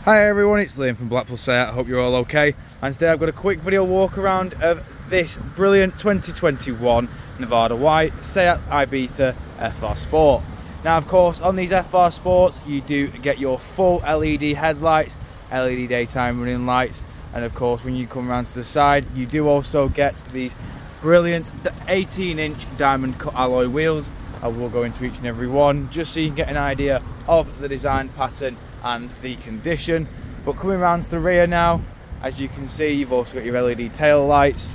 Hi everyone, it's Liam from Blackpool TSI. I hope you're all okay. And today I've got a quick video walk around of this brilliant 2021 Nevada White Seat Ibiza FR Sport. Now of course on these FR Sports you do get your full LED headlights, LED daytime running lights, and of course when you come around to the side you do also get these brilliant 18-inch diamond cut alloy wheels. I will go into each and every one just so you can get an idea of the design pattern and the condition. But coming around to the rear now, as you can see, you've also got your LED tail lights.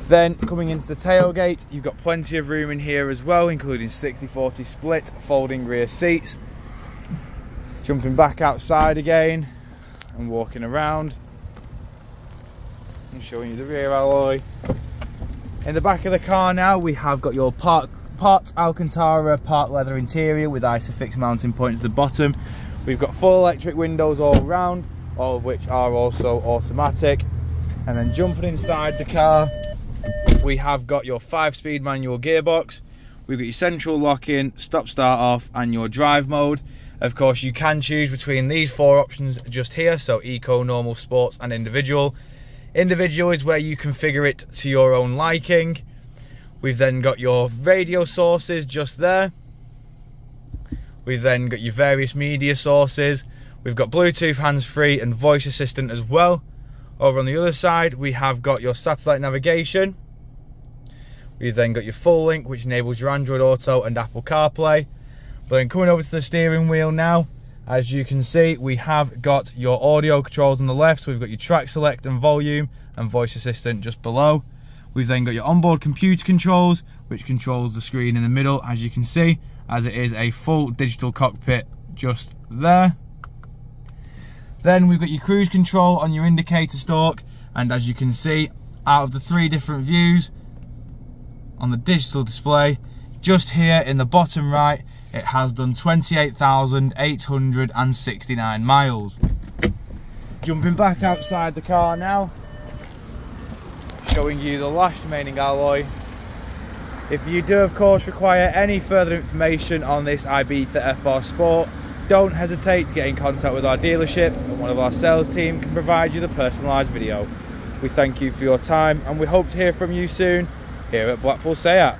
Then coming into the tailgate, you've got plenty of room in here as well, including 60/40 split folding rear seats. Jumping back outside again and walking around and showing you the rear alloy. In the back of the car now, we have got your part Alcantara, part leather interior with Isofix mounting points at the bottom. We've got full electric windows all around, all of which are also automatic. And then jumping inside the car, we have got your 5-speed manual gearbox. We've got your central lock-in, stop start off, and your drive mode. Of course you can choose between these 4 options just here, so eco, normal, sports and individual. Individual is where you configure it to your own liking. We've then got your radio sources just there. We've then got your various media sources. We've got Bluetooth, hands-free and voice assistant as well. Over on the other side, we have got your satellite navigation. We've then got your full link, which enables your Android Auto and Apple CarPlay. But then coming over to the steering wheel now, as you can see, we have got your audio controls on the left. So we've got your track select and volume and voice assistant just below. We've then got your onboard computer controls, which controls the screen in the middle, as you can see, as it is a full digital cockpit just there. Then we've got your cruise control on your indicator stalk, and as you can see, out of the 3 different views on the digital display, just here in the bottom right, it has done 28,869 miles. Jumping back outside the car now, showing you the last remaining alloy. If you do of course require any further information on this Ibiza FR Sport, don't hesitate to get in contact with our dealership and one of our sales team can provide you the personalised video. We thank you for your time and we hope to hear from you soon here at Blackpool TSI.